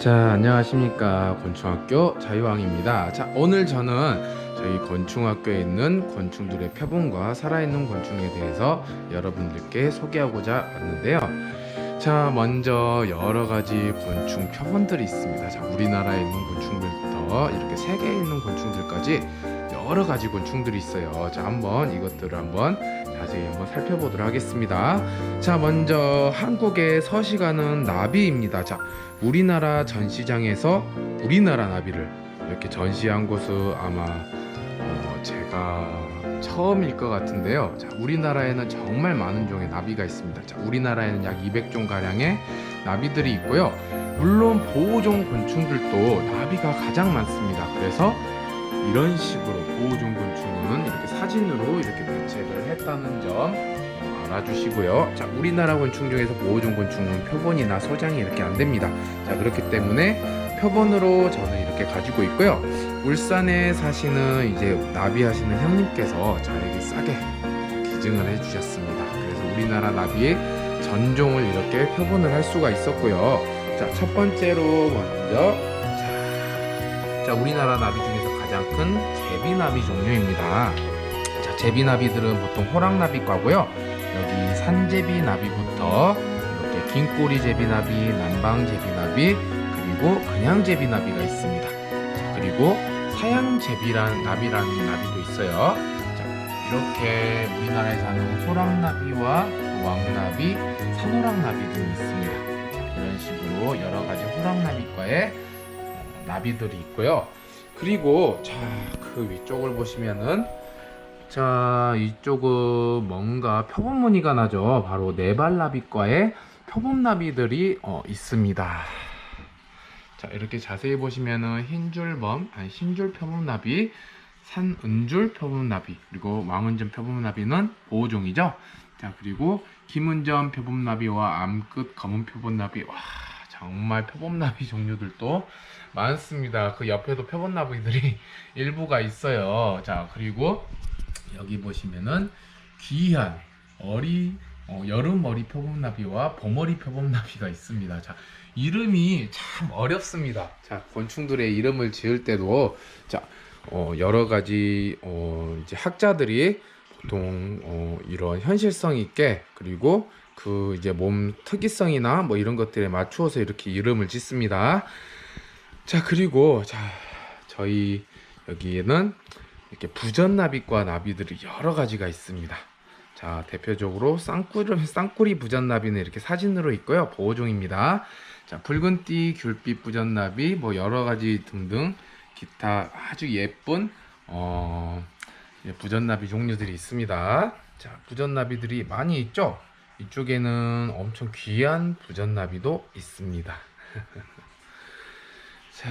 자, 안녕하십니까. 곤충학교 자유왕입니다. 자, 오늘 저는 저희 곤충학교에 있는 곤충들의 표본과 살아있는 곤충에 대해서 여러분들께 소개하고자 왔는데요. 자, 먼저 여러 가지 곤충 표본들이 있습니다. 자, 우리나라에 있는 곤충들부터 이렇게 세계에 있는 곤충들까지 여러 가지 곤충들이 있어요. 자, 한번 이것들을 한번 자세히 한번 살펴보도록 하겠습니다. 자, 먼저 한국에 서식하는 나비입니다. 자, 우리나라 전시장에서 우리나라 나비를 이렇게 전시한 곳은 아마 제가 처음일 것 같은데요. 자, 우리나라에는 정말 많은 종의 나비가 있습니다. 자, 우리나라에는 약 200종 가량의 나비들이 있고요. 물론 보호종 곤충들도 나비가 가장 많습니다. 그래서 이런 식으로 보호종 곤충은 이렇게 사진으로 이렇게 대체를 했다는 점 알아주시고요. 자, 우리나라 곤충 중에서 보호종 곤충은 표본이나 소장이 이렇게 안 됩니다. 자, 그렇기 때문에 표본으로 저는 이렇게 가지고 있고요. 울산에 사시는 이제 나비 하시는 형님께서 저에게 싸게 기증을 해주셨습니다. 그래서 우리나라 나비의 전종을 이렇게 표본을 할 수가 있었고요. 자, 첫 번째로 먼저 자, 우리나라 나비 중에서 가장 큰 제비나비 종류입니다. 자, 제비나비들은 보통 호랑나비과고요. 여기 산제비나비부터 이렇게 긴꼬리 제비나비, 남방 제비나비, 그리고 그냥 제비나비가 있습니다. 자, 그리고 사양 제비란 나비라는 나비도 있어요. 자, 이렇게 우리나라에 사는 호랑나비와 왕나비, 산호랑나비 등이 있습니다. 자, 이런 식으로 여러 가지 호랑나비과의 나비들이 있고요. 그리고 자, 그 위쪽을 보시면은 자, 이쪽은 뭔가 표본 무늬가 나죠. 바로 네발나비과의 표본나비들이 있습니다. 자, 이렇게 자세히 보시면은 흰줄 표본나비, 산은줄 표본나비, 그리고 왕은점 표본나비는 보호종이죠. 자, 그리고 김은점 표본나비와 암끝 검은 표본나비, 와, 정말 표본나비 종류들도 많습니다. 그 옆에도 표본나비들이 일부가 있어요. 자, 그리고 여기 보시면은 귀한 여름머리 표본나비와 봄머리 표본나비가 있습니다. 자, 이름이 참 어렵습니다. 자, 곤충들의 이름을 지을 때도 자, 여러 가지 이제 학자들이 보통 이런 현실성 있게 그리고 그 이제 몸 특이성이나 뭐 이런 것들에 맞추어서 이렇게 이름을 짓습니다. 자, 그리고 자, 저희 여기에는 이렇게 부전나비과 나비들이 여러 가지가 있습니다. 자, 대표적으로 쌍꾸리 부전나비는 이렇게 사진으로 있고요. 보호종입니다. 자, 붉은띠 귤빛 부전나비, 뭐 여러 가지 등등 기타 아주 예쁜 부전나비 종류들이 있습니다. 자, 부전나비들이 많이 있죠. 이쪽에는 엄청 귀한 부전나비도 있습니다. 자,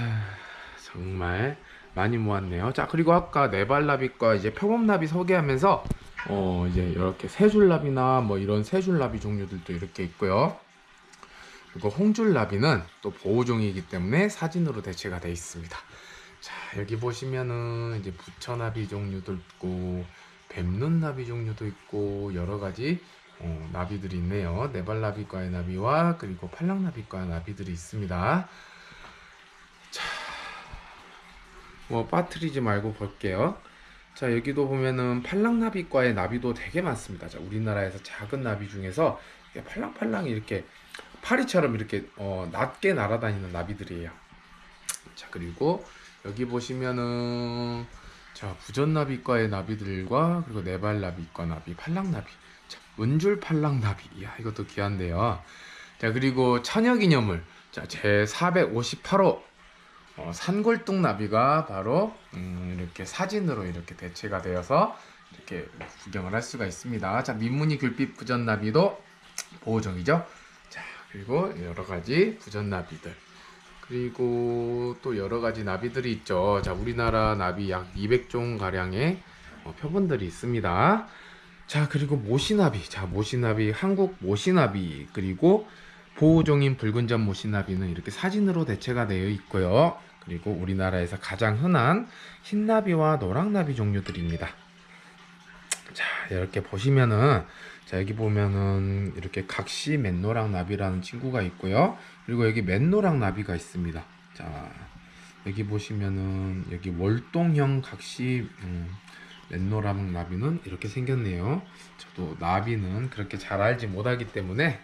정말 많이 모았네요. 자, 그리고 아까 네발나비과 이제 표범나비 소개하면서 이제 이렇게 세줄나비나 뭐 이런 세줄나비 종류들도 이렇게 있고요. 그리고 홍줄나비는 또 보호종이기 때문에 사진으로 대체가 되어 있습니다. 자, 여기 보시면은 이제 부처나비 종류도 있고 뱀눈나비 종류도 있고 여러 가지 나비들이 있네요. 네발나비과의 나비와 그리고 팔랑나비과의 나비들이 있습니다. 자, 뭐 빠뜨리지 말고 볼게요. 자, 여기도 보면은 팔랑나비과의 나비도 되게 많습니다. 자, 우리나라에서 작은 나비 중에서 팔랑팔랑 이렇게 파리처럼 이렇게 낮게 날아다니는 나비들이에요. 자, 그리고 여기 보시면은 자, 부전나비과의 나비들과 그리고 네발나비과 나비, 팔랑나비, 자, 은줄 팔랑나비, 이야, 이것도 귀한데요. 자, 그리고 천여기념물, 자, 제 458호 산골뚝나비가 바로 이렇게 사진으로 이렇게 대체가 되어서 이렇게 구경을 할 수가 있습니다. 자, 민무늬 귤빛 부전나비도 보호종이죠. 자, 그리고 여러 가지 부전나비들, 그리고 또 여러 가지 나비들이 있죠. 자, 우리나라 나비 약 200종 가량의 표본들이 있습니다. 자, 그리고 모시나비, 자, 모시나비, 한국 모시나비, 그리고 보호종인 붉은점 모시나비는 이렇게 사진으로 대체가 되어 있고요. 그리고 우리나라에서 가장 흔한 흰나비와 노랑나비 종류들입니다. 자, 이렇게 보시면은 자, 여기 보면은 이렇게 각시 맨노랑 나비라는 친구가 있고요. 그리고 여기 맨노랑 나비가 있습니다. 자, 여기 보시면은 여기 월동형 각시 맨노랑 나비는 이렇게 생겼네요. 저도 나비는 그렇게 잘 알지 못하기 때문에.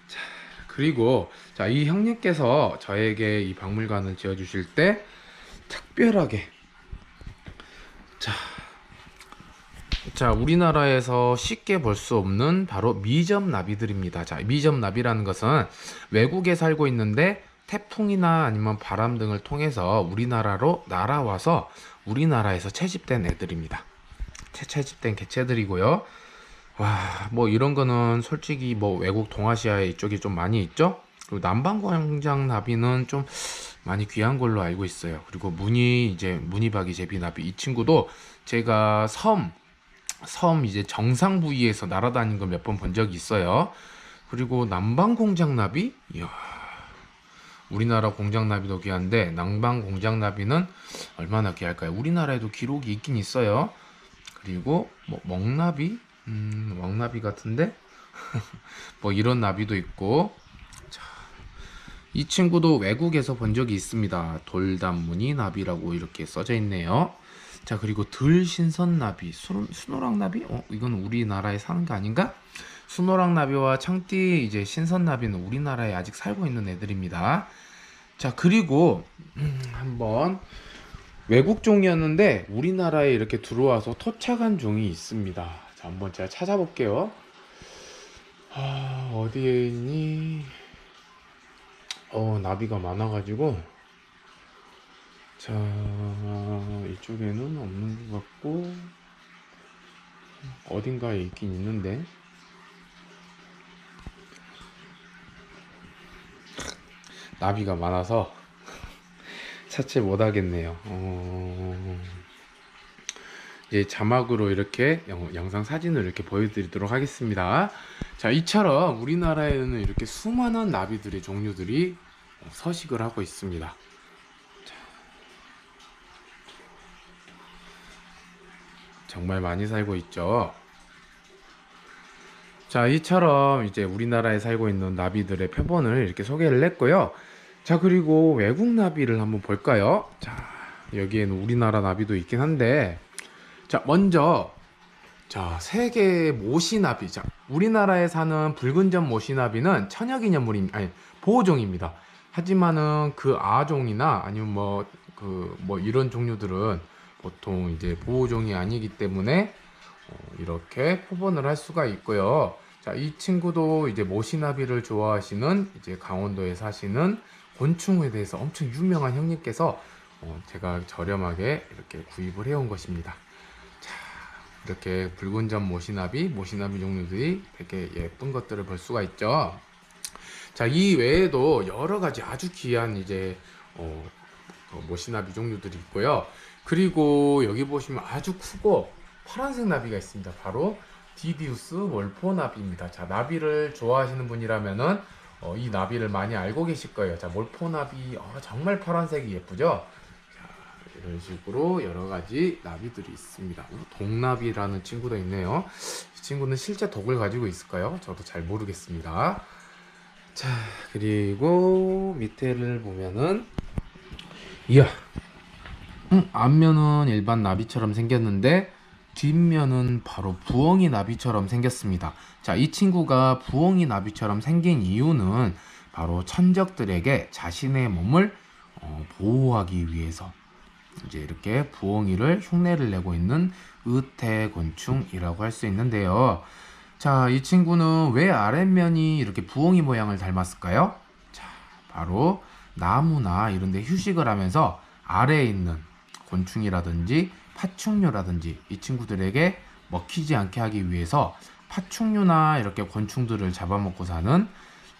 자, 그리고 자, 이 형님께서 저에게 이 박물관을 지어 주실 때 특별하게 자, 우리나라에서 쉽게 볼 수 없는 바로 미접 나비들입니다. 자, 미접 나비라는 것은 외국에 살고 있는데 태풍이나 아니면 바람 등을 통해서 우리나라로 날아와서 우리나라에서 채집된 애들입니다. 채집된 개체들이고요. 와, 뭐 이런 거는 솔직히 뭐 외국 동아시아 이쪽이 좀 많이 있죠. 그리고 남방광장 나비는 좀 많이 귀한 걸로 알고 있어요. 그리고 무늬박이 제비나비 이 친구도 제가 섬 이제 정상 부위에서 날아다니는 걸 몇 번 본 적이 있어요. 그리고 남방공장나비, 이야, 우리나라 공장나비도 귀한데 남방공장나비는 얼마나 귀할까요? 우리나라에도 기록이 있긴 있어요. 그리고 뭐 멍나비, 멍나비 같은데 뭐 이런 나비도 있고. 자, 이 친구도 외국에서 본 적이 있습니다. 돌담무늬 나비라고 이렇게 써져 있네요. 자, 그리고 들신선나비, 수노랑나비? 이건 우리나라에 사는 거 아닌가? 수노랑나비와 청띠 이제 신선나비는 우리나라에 아직 살고 있는 애들입니다. 자, 그리고 한번 외국 종이었는데 우리나라에 이렇게 들어와서 토착한 종이 있습니다. 자, 한번 제가 찾아볼게요. 어디에 있니? 나비가 많아가지고. 자, 이쪽에는 없는 것 같고 어딘가에 있긴 있는데 나비가 많아서 찾지 못하겠네요. 이제 자막으로 이렇게 영상 사진을 이렇게 보여드리도록 하겠습니다. 자, 이처럼 우리나라에는 이렇게 수많은 나비들의 종류들이 서식을 하고 있습니다. 정말 많이 살고 있죠. 자, 이처럼 이제 우리나라에 살고 있는 나비들의 표본을 이렇게 소개를 했고요. 자, 그리고 외국 나비를 한번 볼까요? 자, 여기에는 우리나라 나비도 있긴 한데, 자, 먼저 자, 세계 모시나비. 자, 우리나라에 사는 붉은점 모시나비는 천여기념물입니다. 아니, 보호종입니다. 하지만은 그 아종이나 아니면 뭐 이런 종류들은 보통 이제 보호종이 아니기 때문에 이렇게 표본을 할 수가 있고요. 자, 이 친구도 이제 모시나비를 좋아하시는 이제 강원도에 사시는 곤충에 대해서 엄청 유명한 형님께서 제가 저렴하게 이렇게 구입을 해온 것입니다. 자, 이렇게 붉은점 모시나비 종류들이 되게 예쁜 것들을 볼 수가 있죠. 자, 이 외에도 여러 가지 아주 귀한 이제 모시나비 종류들이 있고요. 그리고 여기 보시면 아주 크고 파란색 나비가 있습니다. 바로 디디우스 몰포나비입니다. 자, 나비를 좋아하시는 분이라면은 이 나비를 많이 알고 계실 거예요. 자, 몰포나비 정말 파란색이 예쁘죠? 자, 이런 식으로 여러 가지 나비들이 있습니다. 독나비라는 친구도 있네요. 이 친구는 실제 독을 가지고 있을까요? 저도 잘 모르겠습니다. 자, 그리고 밑에를 보면은 이야, 앞면은 일반 나비처럼 생겼는데 뒷면은 바로 부엉이 나비처럼 생겼습니다. 자, 이 친구가 부엉이 나비처럼 생긴 이유는 바로 천적들에게 자신의 몸을 보호하기 위해서 이제 이렇게 부엉이를 흉내를 내고 있는 의태곤충이라고 할 수 있는데요. 자, 이 친구는 왜 아랫면이 이렇게 부엉이 모양을 닮았을까요? 자, 바로 나무나 이런 데 휴식을 하면서 아래에 있는 곤충이라든지 파충류라든지 이 친구들에게 먹히지 않게 하기 위해서 파충류나 이렇게 곤충들을 잡아먹고 사는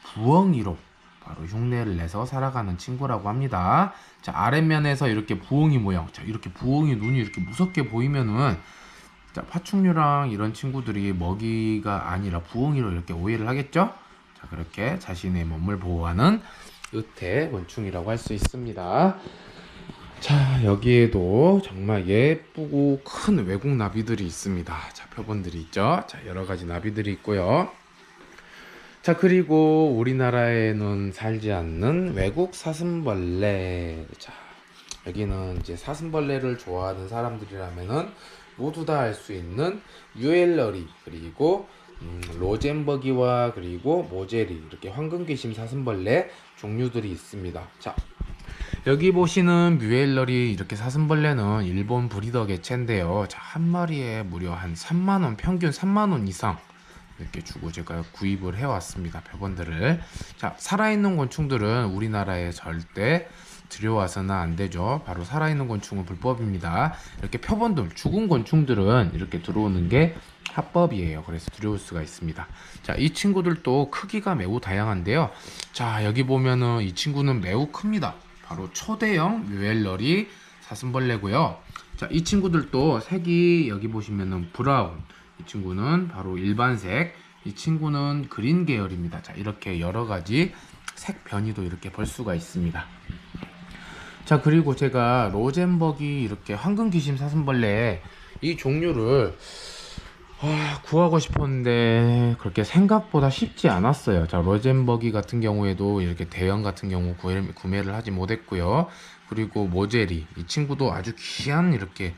부엉이로 바로 흉내를 내서 살아가는 친구라고 합니다. 자, 아랫면에서 이렇게 부엉이 모양, 자, 이렇게 부엉이 눈이 이렇게 무섭게 보이면은 자, 파충류랑 이런 친구들이 먹이가 아니라 부엉이로 이렇게 오해를 하겠죠? 자, 그렇게 자신의 몸을 보호하는 의태 곤충이라고 할 수 있습니다. 자, 여기에도 정말 예쁘고 큰 외국 나비들이 있습니다. 자, 표본들이 있죠. 자, 여러 가지 나비들이 있고요. 자, 그리고 우리나라에는 살지 않는 외국 사슴벌레. 자, 여기는 이제 사슴벌레를 좋아하는 사람들이라면은 모두 다 알 수 있는 유엘러리, 그리고 로젠버기와 그리고 모제리, 이렇게 황금귀심 사슴벌레 종류들이 있습니다. 자, 여기 보시는 뮤엘러리 이렇게 사슴벌레는 일본 브리더 개체인데요. 자, 한 마리에 무려 한 3만원, 평균 3만원 이상 이렇게 주고 제가 구입을 해왔습니다. 표본들을. 자, 살아있는 곤충들은 우리나라에 절대 들여와서는 안 되죠. 바로 살아있는 곤충은 불법입니다. 이렇게 표본들, 죽은 곤충들은 이렇게 들어오는 게 합법이에요. 그래서 들여올 수가 있습니다. 자, 이 친구들도 크기가 매우 다양한데요. 자, 여기 보면은 이 친구는 매우 큽니다. 바로 초대형 뮤엘러리 사슴벌레고요. 자, 이 친구들도 색이 여기 보시면은 브라운, 이 친구는 바로 일반색, 이 친구는 그린 계열입니다. 자, 이렇게 여러 가지 색 변이도 이렇게 볼 수가 있습니다. 자, 그리고 제가 로젠버기 이렇게 황금귀심 사슴벌레 이 종류를 구하고 싶었는데 그렇게 생각보다 쉽지 않았어요. 자, 로젠버기 같은 경우에도 이렇게 대형 같은 경우 구매를 하지 못했고요. 그리고 모제리, 이 친구도 아주 귀한 이렇게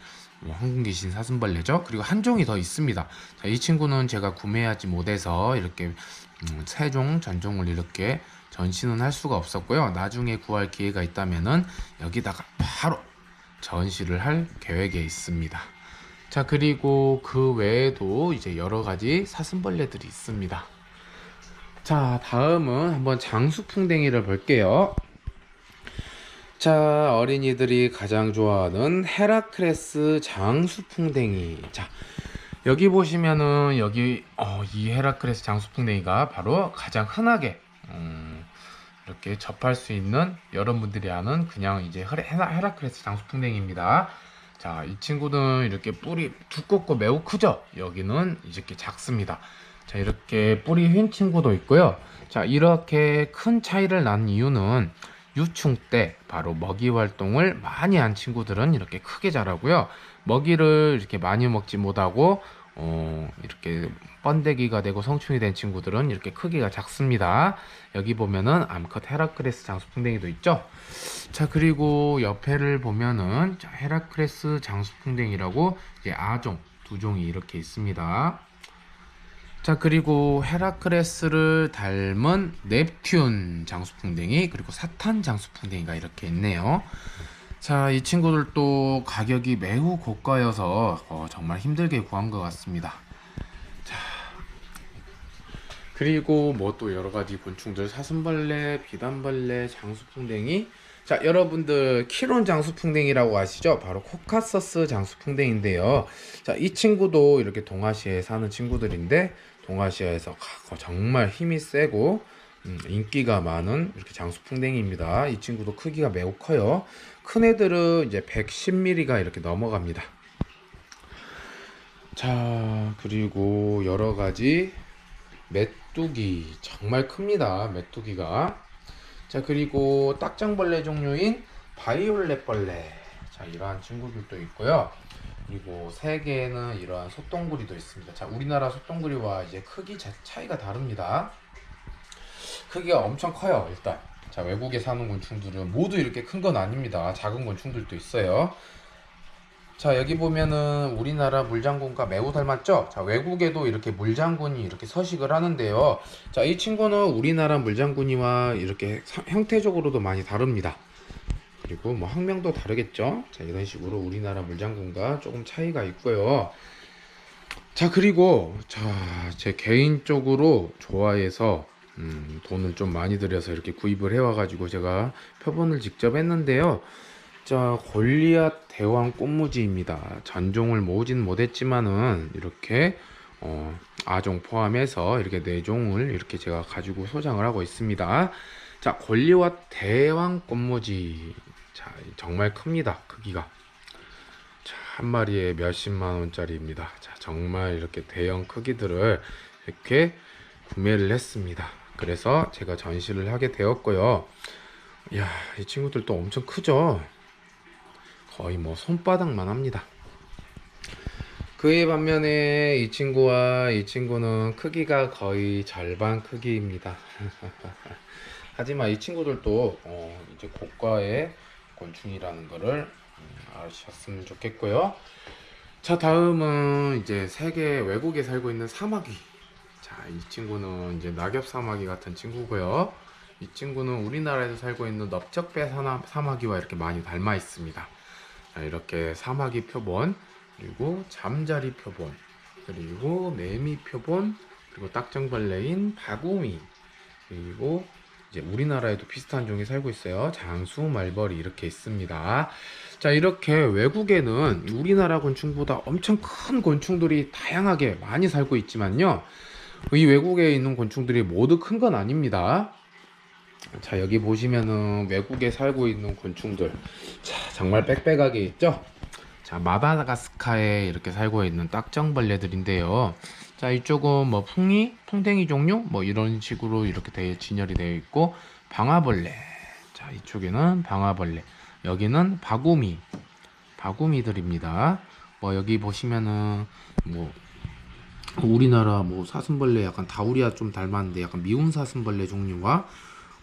황금귀신 사슴벌레죠. 그리고 한 종이 더 있습니다. 자, 이 친구는 제가 구매하지 못해서 이렇게 세 종 전종을 이렇게 전시는 할 수가 없었고요. 나중에 구할 기회가 있다면은 여기다가 바로 전시를 할 계획에 있습니다. 자, 그리고 그 외에도 이제 여러 가지 사슴벌레들이 있습니다. 자, 다음은 한번 장수풍뎅이를 볼게요. 자, 어린이들이 가장 좋아하는 헤라크레스 장수풍뎅이. 자, 여기 보시면은 이 헤라크레스 장수풍뎅이가 바로 가장 흔하게 이렇게 접할 수 있는, 여러분들이 아는 그냥 이제 헤라크레스 장수풍뎅이입니다. 자, 이 친구는 이렇게 뿔이 두껍고 매우 크죠? 여기는 이렇게 작습니다. 자, 이렇게 뿔이 휜 친구도 있고요. 자, 이렇게 큰 차이를 난 이유는 유충 때 바로 먹이 활동을 많이 한 친구들은 이렇게 크게 자라고요. 먹이를 이렇게 많이 먹지 못하고 이렇게 번데기가 되고 성충이 된 친구들은 이렇게 크기가 작습니다. 여기 보면은 암컷 헤라크레스 장수풍뎅이도 있죠. 자, 그리고 옆에를 보면은 헤라크레스 장수풍뎅이라고 이제 아종 두 종이 이렇게 있습니다. 자, 그리고 헤라크레스를 닮은 넵튠 장수풍뎅이, 그리고 사탄 장수풍뎅이가 이렇게 있네요. 자, 이 친구들도 가격이 매우 고가여서 정말 힘들게 구한 것 같습니다. 자, 그리고 뭐 또 여러 가지 곤충들, 사슴벌레, 비단벌레, 장수풍뎅이. 자, 여러분들 키론 장수풍뎅이라고 아시죠? 바로 코카서스 장수풍뎅인데요. 자, 이 친구도 이렇게 동아시아에 사는 친구들인데 동아시아에서 정말 힘이 세고 인기가 많은 이렇게 장수풍뎅이입니다. 이 친구도 크기가 매우 커요. 큰 애들은 이제 110mm가 이렇게 넘어갑니다. 자, 그리고 여러 가지 메뚜기 정말 큽니다. 메뚜기가. 자, 그리고 딱정벌레 종류인 바이올렛 벌레. 자, 이러한 친구들도 있고요. 그리고 세계에는 이러한 솥동구리도 있습니다. 자, 우리나라 솥동구리와 이제 크기 차이가 다릅니다. 크기가 엄청 커요, 일단. 자, 외국에 사는 곤충들은 모두 이렇게 큰 건 아닙니다. 작은 곤충들도 있어요. 자, 여기 보면은 우리나라 물장군과 매우 닮았죠? 자, 외국에도 이렇게 물장군이 이렇게 서식을 하는데요. 자, 이 친구는 우리나라 물장군이와 이렇게 형태적으로도 많이 다릅니다. 그리고 뭐 학명도 다르겠죠? 자, 이런 식으로 우리나라 물장군과 조금 차이가 있고요. 자, 그리고 제 개인적으로 좋아해서 돈을 좀 많이 들여서 이렇게 구입을 해와가지고 제가 표본을 직접 했는데요. 자, 골리앗 대왕 꽃무지입니다. 전종을 모으진 못했지만은 이렇게 아종 포함해서 이렇게 4종을 이렇게 제가 가지고 소장을 하고 있습니다. 자, 골리앗 대왕 꽃무지. 자, 정말 큽니다. 크기가. 자, 한 마리에 몇십만 원짜리입니다. 자, 정말 이렇게 대형 크기들을 이렇게 구매를 했습니다. 그래서 제가 전시를 하게 되었고요. 이야, 이 친구들도 엄청 크죠? 거의 뭐 손바닥만 합니다. 그에 반면에 이 친구와 이 친구는 크기가 거의 절반 크기입니다. 하지만 이 친구들도 이제 고가의 곤충이라는 거를 아셨으면 좋겠고요. 자, 다음은 이제 세계 외국에 살고 있는 사마귀. 자, 이 친구는 이제 낙엽 사마귀 같은 친구고요. 이 친구는 우리나라에서 살고 있는 넓적배 사마귀와 이렇게 많이 닮아 있습니다. 자, 이렇게 사마귀 표본, 그리고 잠자리 표본, 그리고 매미 표본, 그리고 딱정벌레인 바구미, 그리고 이제 우리나라에도 비슷한 종이 살고 있어요. 장수, 말벌이 이렇게 있습니다. 자, 이렇게 외국에는 우리나라 곤충보다 엄청 큰 곤충들이 다양하게 많이 살고 있지만요, 이 외국에 있는 곤충들이 모두 큰 건 아닙니다. 자, 여기 보시면은 외국에 살고 있는 곤충들, 자, 정말 빽빽하게 있죠. 자, 마다가스카르에 이렇게 살고 있는 딱정벌레들인데요. 자, 이쪽은 뭐 풍뎅이 종류 뭐 이런 식으로 이렇게 진열이 되어 있고, 방아벌레. 자, 이쪽에는 방아벌레, 여기는 바구미들입니다. 뭐 여기 보시면은 뭐 우리나라 뭐 사슴벌레 약간 다우리아 좀 닮았는데 약간 미운 사슴벌레 종류와,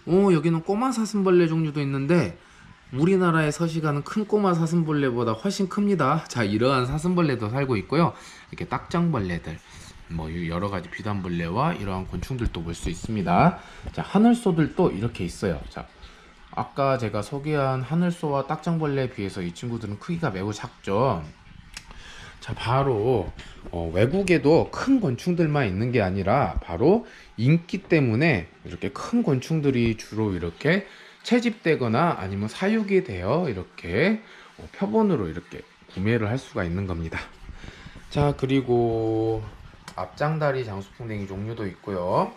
여기는 꼬마 사슴벌레 종류도 있는데 우리나라에 서식하는 큰 꼬마 사슴벌레보다 훨씬 큽니다. 자, 이러한 사슴벌레도 살고 있고요. 이렇게 딱정벌레들, 뭐 여러 가지 비단벌레와 이러한 곤충들도 볼 수 있습니다. 자, 하늘소들도 이렇게 있어요. 자, 아까 제가 소개한 하늘소와 딱정벌레에 비해서 이 친구들은 크기가 매우 작죠. 자, 바로 외국에도 큰 곤충들만 있는 게 아니라 바로 인기 때문에 이렇게 큰 곤충들이 주로 이렇게 채집되거나 아니면 사육이 되어 이렇게 표본으로 이렇게 구매를 할 수가 있는 겁니다. 자, 그리고 앞장다리 장수풍뎅이 종류도 있고요.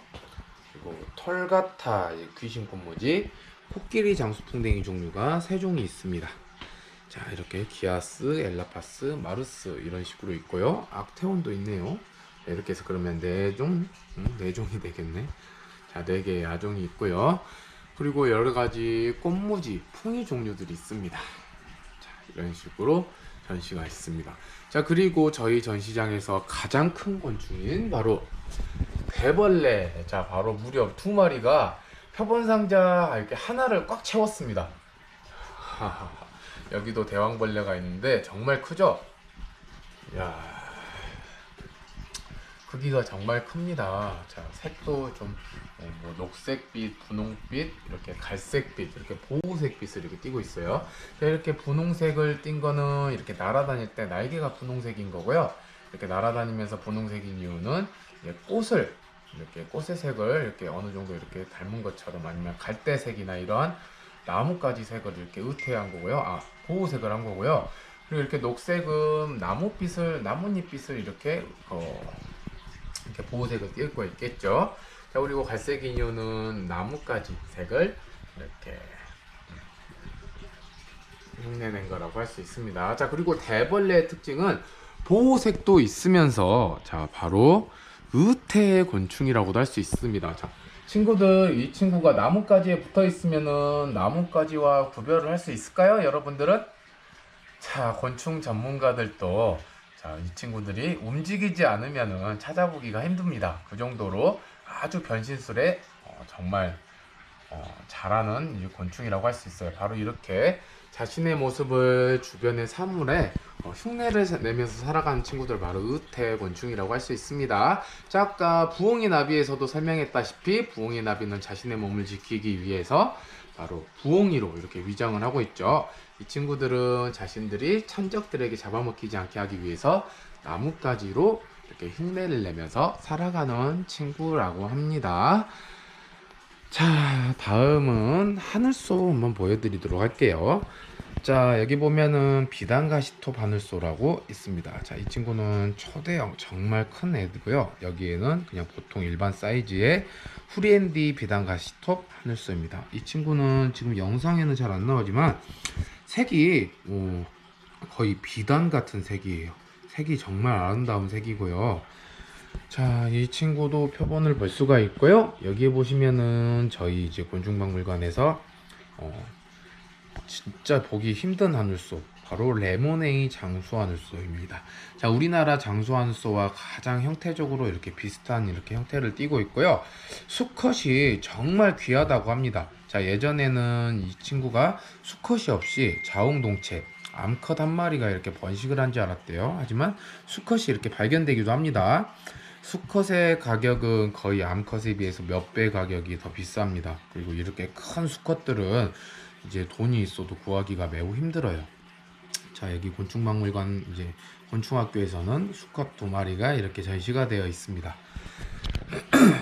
그리고 털가타 귀신 꽃무지, 코끼리 장수풍뎅이 종류가 3종이 있습니다. 자, 이렇게 기아스, 엘라파스, 마르스 이런 식으로 있고요. 악테온도 있네요. 네, 이렇게 해서 그러면 4종, 4종이 되겠네. 자, 4개의 아종이 있고요. 그리고 여러가지 꽃무지, 풍이 종류들이 있습니다. 자, 이런 식으로 전시가 있습니다. 자, 그리고 저희 전시장에서 가장 큰 곤충인 바로 대벌레. 자, 바로 무려 2마리가 표본상자 이렇게 하나를 꽉 채웠습니다. 여기도 대왕벌레가 있는데 정말 크죠? 야, 크기가 정말 큽니다. 자, 색도 좀 뭐 녹색빛, 분홍빛, 이렇게 갈색빛, 이렇게 보호색빛을 이렇게 띠고 있어요. 자, 이렇게 분홍색을 띈 거는 이렇게 날아다닐 때 날개가 분홍색인 거고요. 이렇게 날아다니면서 분홍색인 이유는 이렇게 꽃의 색을 이렇게 어느 정도 이렇게 닮은 것처럼, 아니면 갈대색이나 이러한 나뭇가지 색을 이렇게 의태한 거고요. 보호색을 한 거고요. 그리고 이렇게 녹색은 나뭇잎빛을 이렇게 보호색을 띄고 있겠죠. 자, 그리고 갈색 이유는 나뭇가지 색을 이렇게 흉내낸 거라고 할 수 있습니다. 자, 그리고 대벌레의 특징은 보호색도 있으면서, 자, 바로 의태의 곤충이라고도 할 수 있습니다. 자, 친구들, 이 친구가 나뭇가지에 붙어 있으면은 나뭇가지와 구별을 할 수 있을까요, 여러분들은? 자, 곤충 전문가들도, 자, 이 친구들이 움직이지 않으면은 찾아보기가 힘듭니다. 그 정도로 아주 변신술에 정말 잘하는 이 곤충이라고 할 수 있어요. 바로 이렇게 자신의 모습을 주변의 사물에 흉내를 내면서 살아가는 친구들, 바로 의태 곤충이라고 할 수 있습니다. 자, 아까 부엉이 나비에서도 설명했다시피 부엉이 나비는 자신의 몸을 지키기 위해서 바로 부엉이로 이렇게 위장을 하고 있죠. 이 친구들은 자신들이 천적들에게 잡아먹히지 않게 하기 위해서 나뭇가지로 이렇게 흉내를 내면서 살아가는 친구라고 합니다. 자, 다음은 하늘소 한번 보여드리도록 할게요. 자, 여기 보면은 비단가시톱 하늘소라고 있습니다. 자, 이 친구는 초대형 정말 큰 애고요. 여기에는 그냥 보통 일반 사이즈의 후리앤디 비단가시톱 하늘소입니다. 이 친구는 지금 영상에는 잘 안 나오지만 색이 거의 비단 같은 색이에요. 색이 정말 아름다운 색이고요. 자, 이 친구도 표본을 볼 수가 있고요. 여기에 보시면은 저희 이제 곤충박물관에서 진짜 보기 힘든 하늘소, 바로 레모네이 장수하늘소입니다. 자, 우리나라 장수하늘소와 가장 형태적으로 이렇게 비슷한 이렇게 형태를 띠고 있고요. 수컷이 정말 귀하다고 합니다. 자, 예전에는 이 친구가 수컷이 없이 자웅동체 암컷 한 마리가 이렇게 번식을 한 줄 알았대요. 하지만 수컷이 이렇게 발견되기도 합니다. 수컷의 가격은 거의 암컷에 비해서 몇 배 가격이 더 비쌉니다. 그리고 이렇게 큰 수컷들은 이제 돈이 있어도 구하기가 매우 힘들어요. 자, 여기 곤충박물관 이제 곤충학교에서는 수컷 두 마리가 이렇게 전시가 되어 있습니다.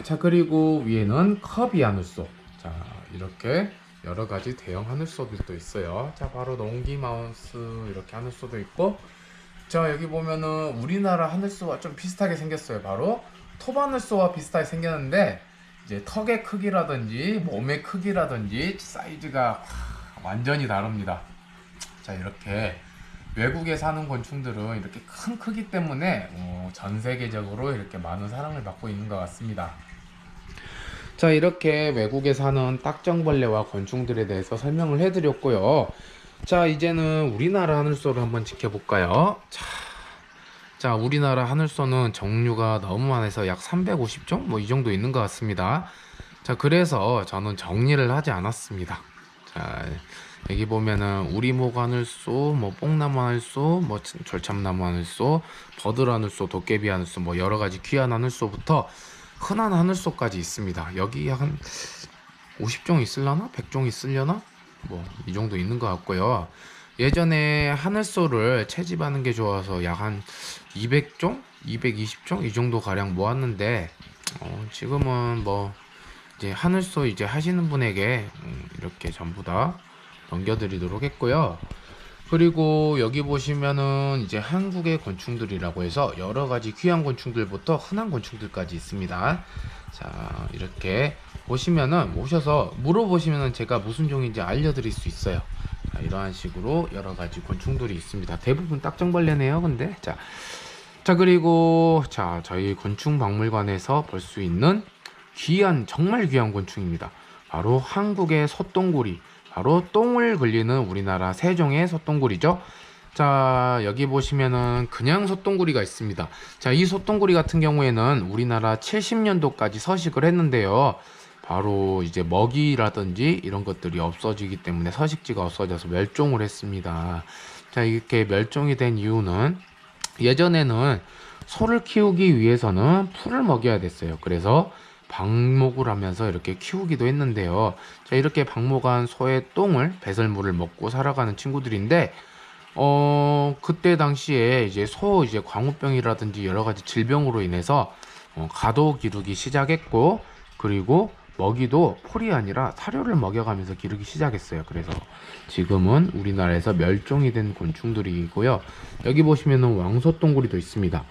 자, 그리고 위에는 커비 하늘소. 자, 이렇게 여러 가지 대형 하늘소들도 있어요. 자, 바로 농기 마우스 이렇게 하늘소도 있고, 자, 여기 보면은 우리나라 하늘소와 좀 비슷하게 생겼어요. 바로 톱 하늘소와 비슷하게 생겼는데 이제 턱의 크기라든지 몸의 크기라든지 사이즈가 완전히 다릅니다. 자, 이렇게 외국에 사는 곤충들은 이렇게 큰 크기 때문에 전 세계적으로 이렇게 많은 사랑을 받고 있는 것 같습니다. 자, 이렇게 외국에 사는 딱정벌레와 곤충들에 대해서 설명을 해드렸고요. 자, 이제는 우리나라 하늘소를 한번 지켜볼까요? 자, 우리나라 하늘소는 종류가 너무 많아서 약 350종? 뭐 이 정도 있는 것 같습니다. 자, 그래서 저는 정리를 하지 않았습니다. 자, 여기 보면은 우리목 하늘소, 뭐 뽕나무 하늘소, 뭐 절참나무 하늘소, 버들 하늘소, 도깨비 하늘소, 뭐 여러 가지 귀한 하늘소부터 흔한 하늘소까지 있습니다. 여기 약 한 50종 있으려나? 100종 있으려나? 뭐 이 정도 있는 것 같고요. 예전에 하늘소를 채집하는 게 좋아서 약 한 200종? 220종? 이 정도 가량 모았는데 지금은 뭐 이제 하늘소 이제 하시는 분에게 이렇게 전부 다 넘겨드리도록 했고요. 그리고 여기 보시면은 이제 한국의 곤충들이라고 해서 여러 가지 귀한 곤충들부터 흔한 곤충들까지 있습니다. 자, 이렇게 보시면은 오셔서 물어보시면은 제가 무슨 종인지 알려드릴 수 있어요. 자, 이러한 식으로 여러 가지 곤충들이 있습니다. 대부분 딱정벌레네요. 근데 자, 그리고 자, 저희 곤충박물관에서 볼 수 있는 귀한, 정말 귀한 곤충입니다. 바로 한국의 솥동구리, 바로 똥을 굴리는 우리나라 세종의 솥동구리죠. 자, 여기 보시면은 그냥 솥동구리가 있습니다. 자, 이 솥동구리 같은 경우에는 우리나라 70년도까지 서식을 했는데요. 바로 이제 먹이라든지 이런 것들이 없어지기 때문에 서식지가 없어져서 멸종을 했습니다. 자, 이렇게 멸종이 된 이유는 예전에는 소를 키우기 위해서는 풀을 먹여야 됐어요. 그래서 방목을 하면서 이렇게 키우기도 했는데요. 자, 이렇게 방목한 소의 똥을, 배설물을 먹고 살아가는 친구들인데, 그때 당시에 이제 이제 광우병이라든지 여러 가지 질병으로 인해서 가도 기르기 시작했고, 그리고 먹이도 풀이 아니라 사료를 먹여가면서 기르기 시작했어요. 그래서 지금은 우리나라에서 멸종이 된 곤충들이고요. 여기 보시면은 왕소똥구리도 있습니다.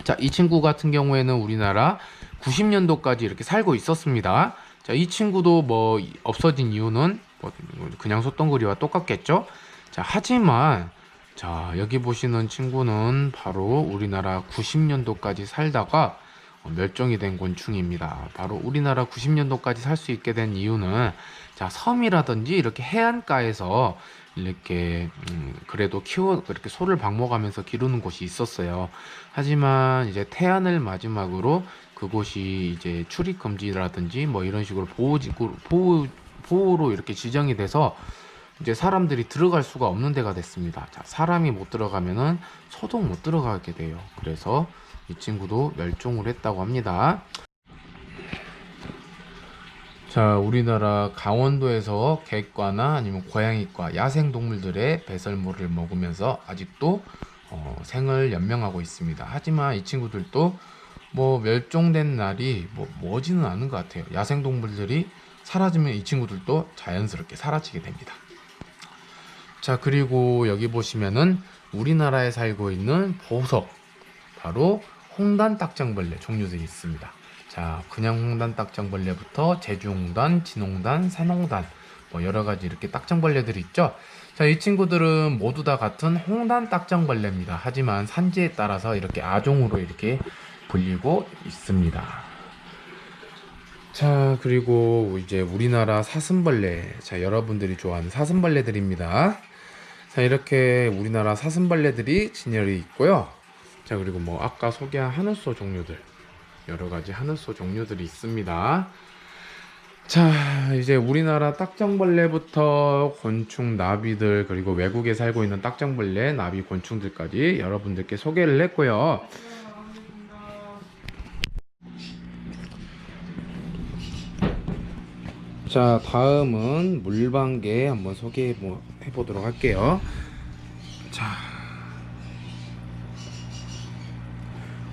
자, 이 친구 같은 경우에는 우리나라 90년도까지 이렇게 살고 있었습니다. 자, 이 친구도 뭐 없어진 이유는 뭐 그냥 솥동그리와 똑같겠죠. 자, 하지만 자, 여기 보시는 친구는 바로 우리나라 90년도까지 살다가 멸종이 된 곤충입니다. 바로 우리나라 90년도까지 살 수 있게 된 이유는 자, 섬이라든지 이렇게 해안가에서 이렇게 그래도 이렇게 소를 방목하면서 기르는 곳이 있었어요. 하지만 이제 태안을 마지막으로 그곳이 이제 출입 금지라든지 뭐 이런 식으로 보호로 이렇게 지정이 돼서 이제 사람들이 들어갈 수가 없는 데가 됐습니다. 자, 사람이 못 들어가면은 소도 못 들어가게 돼요. 그래서 이 친구도 멸종을 했다고 합니다. 자, 우리나라 강원도에서 객과나 아니면 고양이과 야생동물들의 배설물을 먹으면서 아직도 생을 연명하고 있습니다. 하지만 이 친구들도 뭐 멸종된 날이 뭐 머지는 않은 것 같아요. 야생동물들이 사라지면 이 친구들도 자연스럽게 사라지게 됩니다. 자, 그리고 여기 보시면은 우리나라에 살고 있는 보석, 바로 홍단 딱정벌레 종류들이 있습니다. 자, 그냥 홍단 딱정벌레부터 제주홍단, 진홍단, 산홍단 뭐 여러가지 이렇게 딱정벌레들이 있죠. 자, 이 친구들은 모두 다 같은 홍단 딱정벌레입니다. 하지만 산지에 따라서 이렇게 아종으로 이렇게 불리고 있습니다. 자, 그리고 이제 우리나라 사슴벌레, 자, 여러분들이 좋아하는 사슴벌레들입니다. 자, 이렇게 우리나라 사슴벌레들이 진열이 있고요. 자, 그리고 뭐 아까 소개한 하늘소 종류들, 여러 가지 하늘소 종류들이 있습니다. 자, 이제 우리나라 딱정벌레부터 곤충, 나비들, 그리고 외국에 살고 있는 딱정벌레, 나비, 곤충들까지 여러분들께 소개를 했고요. 자, 다음은 물방개 한번 소개해 보도록 할게요. 자,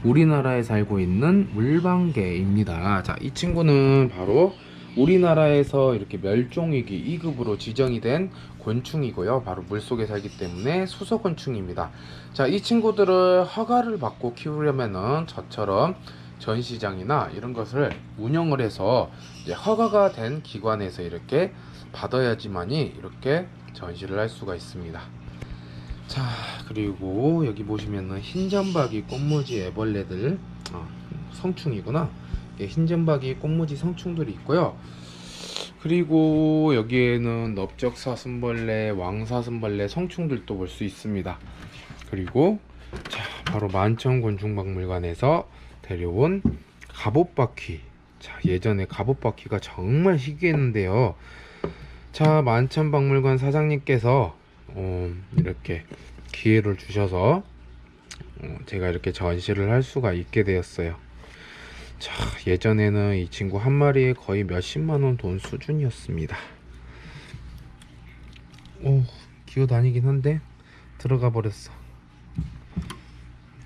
우리나라에 살고 있는 물방개입니다. 자, 이 친구는 바로 우리나라에서 이렇게 멸종위기 2급으로 지정이 된 곤충이고요. 바로 물속에 살기 때문에 수소곤충입니다. 자, 이 친구들을 허가를 받고 키우려면은 저처럼 전시장이나 이런 것을 운영을 해서 이제 허가가 된 기관에서 이렇게 받아야지만이 이렇게 전시를 할 수가 있습니다. 자, 그리고 여기 보시면은 흰점박이 꽃무지 애벌레들, 성충이구나. 흰점박이 꽃무지 성충들이 있고요. 그리고 여기에는 넓적사슴벌레, 왕사슴벌레 성충들도 볼 수 있습니다. 그리고 자, 바로 만천곤충박물관에서 데려온 갑옷바퀴. 자, 예전에 갑옷바퀴가 정말 희귀했는데요. 자, 만천박물관 사장님께서 이렇게 기회를 주셔서 제가 이렇게 전시를 할 수가 있게 되었어요. 자, 예전에는 이 친구 한 마리에 거의 몇십만원 돈 수준이었습니다. 오, 기어다니긴 한데 들어가 버렸어.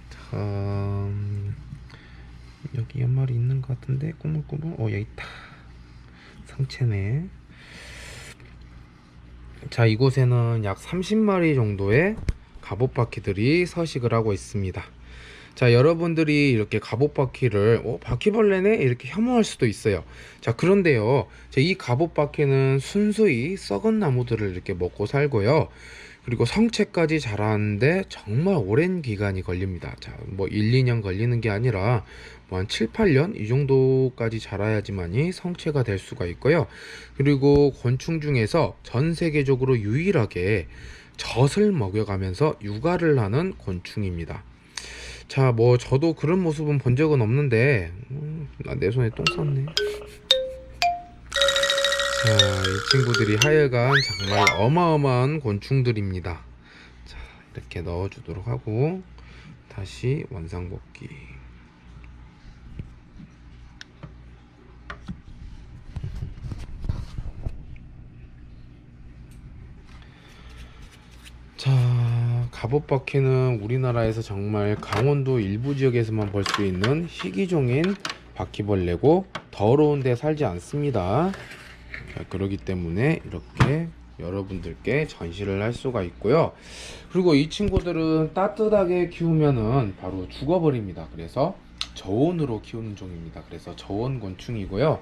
자, 여기 한 마리 있는 것 같은데 꾸물꾸물. 여기 있다. 상체네. 자, 이곳에는 약 30마리 정도의 갑옷바퀴들이 서식을 하고 있습니다. 자, 여러분들이 이렇게 갑옷바퀴를 바퀴벌레네? 이렇게 혐오할 수도 있어요. 자, 그런데요, 이 갑옷바퀴는 순수히 썩은 나무들을 이렇게 먹고 살고요. 그리고 성체까지 자라는데 정말 오랜 기간이 걸립니다. 자, 뭐 1, 2년 걸리는 게 아니라 뭐 한 7, 8년 이 정도까지 자라야지만이 성체가 될 수가 있고요. 그리고 곤충 중에서 전 세계적으로 유일하게 젖을 먹여가면서 육아를 하는 곤충입니다. 자, 뭐 저도 그런 모습은 본 적은 없는데 내 손에 똥 쌌네. 자, 이 친구들이 하여간 정말 어마어마한 곤충들입니다. 자, 이렇게 넣어주도록 하고 다시 원상복귀. 자, 갑옷바퀴는 우리나라에서 정말 강원도 일부 지역에서만 볼 수 있는 희귀종인 바퀴벌레고 더러운 데 살지 않습니다. 자, 그렇기 때문에 이렇게 여러분들께 전시를 할 수가 있고요. 그리고 이 친구들은 따뜻하게 키우면은 바로 죽어버립니다. 그래서 저온으로 키우는 종입니다. 그래서 저온곤충이고요.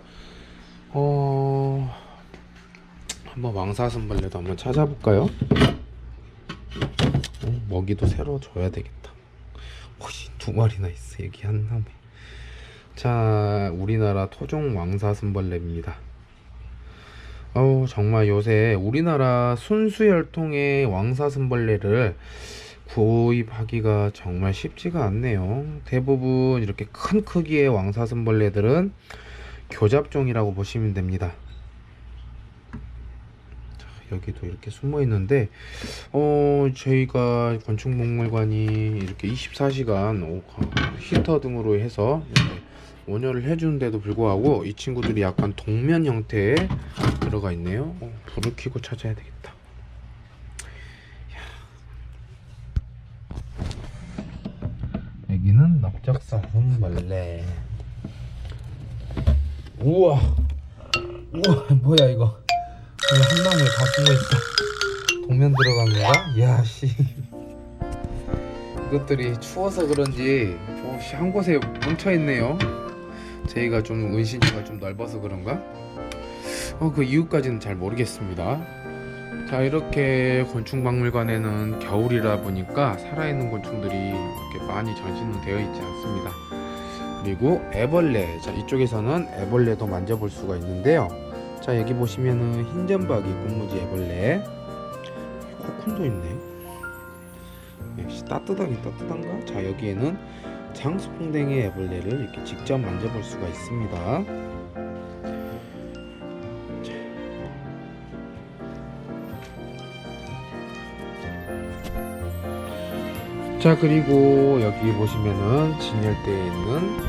한번 왕사슴벌레도 한번 찾아볼까요? 먹이도 새로 줘야 되겠다. 혹시 2마리나 있어 여기 한 나무에. 자, 우리나라 토종 왕사슴벌레입니다. 정말 요새 우리나라 순수혈통의 왕사슴벌레를 구입하기가 정말 쉽지가 않네요. 대부분 이렇게 큰 크기의 왕사슴벌레들은 교잡종이라고 보시면 됩니다. 여기도 이렇게 숨어 있는데 저희가 곤충박물관이 이렇게 24시간 히터 등으로 해서 이렇게 온열을 해주는데도 불구하고 이 친구들이 약간 동면 형태에 들어가 있네요. 불을 켜고 찾아야 되겠다. 여기는 넓적사슴벌레. 우와, 뭐야 이거? 한 나무에 다 숨어있어. 동면 들어간 건가? 이야, 씨. 이것들이 추워서 그런지 한 곳에 뭉쳐있네요. 저희가 좀 은신처가 좀 넓어서 그런가? 그 이유까지는 잘 모르겠습니다. 자, 이렇게 곤충박물관에는 겨울이라 보니까 살아있는 곤충들이 이렇게 많이 전시는 되어 있지 않습니다. 그리고 애벌레, 자, 이쪽에서는 애벌레도 만져볼 수가 있는데요. 자, 여기 보시면은 흰점박이 꽃무지 애벌레, 상품도 있네. 역시 따뜻하긴 따뜻한가? 자, 여기에는 장수풍뎅이 애벌레를 이렇게 직접 만져볼 수가 있습니다. 자, 그리고 여기 보시면은 진열대에 있는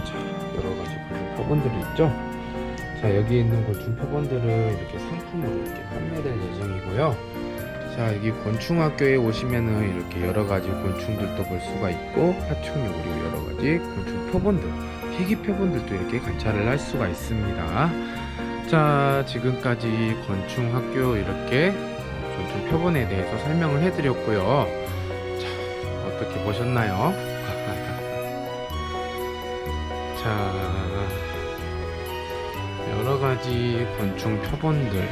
여러 가지 곤충 표본들이 있죠. 자, 여기 있는 곤충 표본들을 이렇게 상품으로 이렇게 판매될 예정이고요. 자, 여기 곤충학교에 오시면은 이렇게 여러 가지 곤충들도 볼 수가 있고, 파충류 그리고 여러 가지 곤충 표본들, 희귀 표본들도 이렇게 관찰을 할 수가 있습니다. 자, 지금까지 곤충학교 이렇게 곤충 표본에 대해서 설명을 해드렸고요. 어떻게 보셨나요? 자, 여러 가지 곤충 표본들을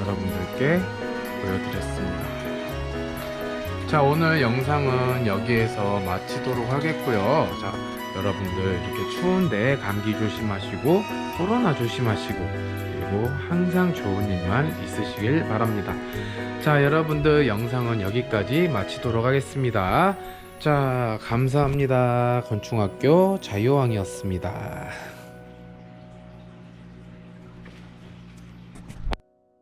여러분들께 보여드렸습니다. 자, 오늘 영상은 여기에서 마치도록 하겠고요. 자, 여러분들 이렇게 추운데 감기 조심하시고 코로나 조심하시고 그리고 항상 좋은 일만 있으시길 바랍니다. 자, 여러분들 영상은 여기까지 마치도록 하겠습니다. 자, 감사합니다. 곤충학교 자유왕이었습니다.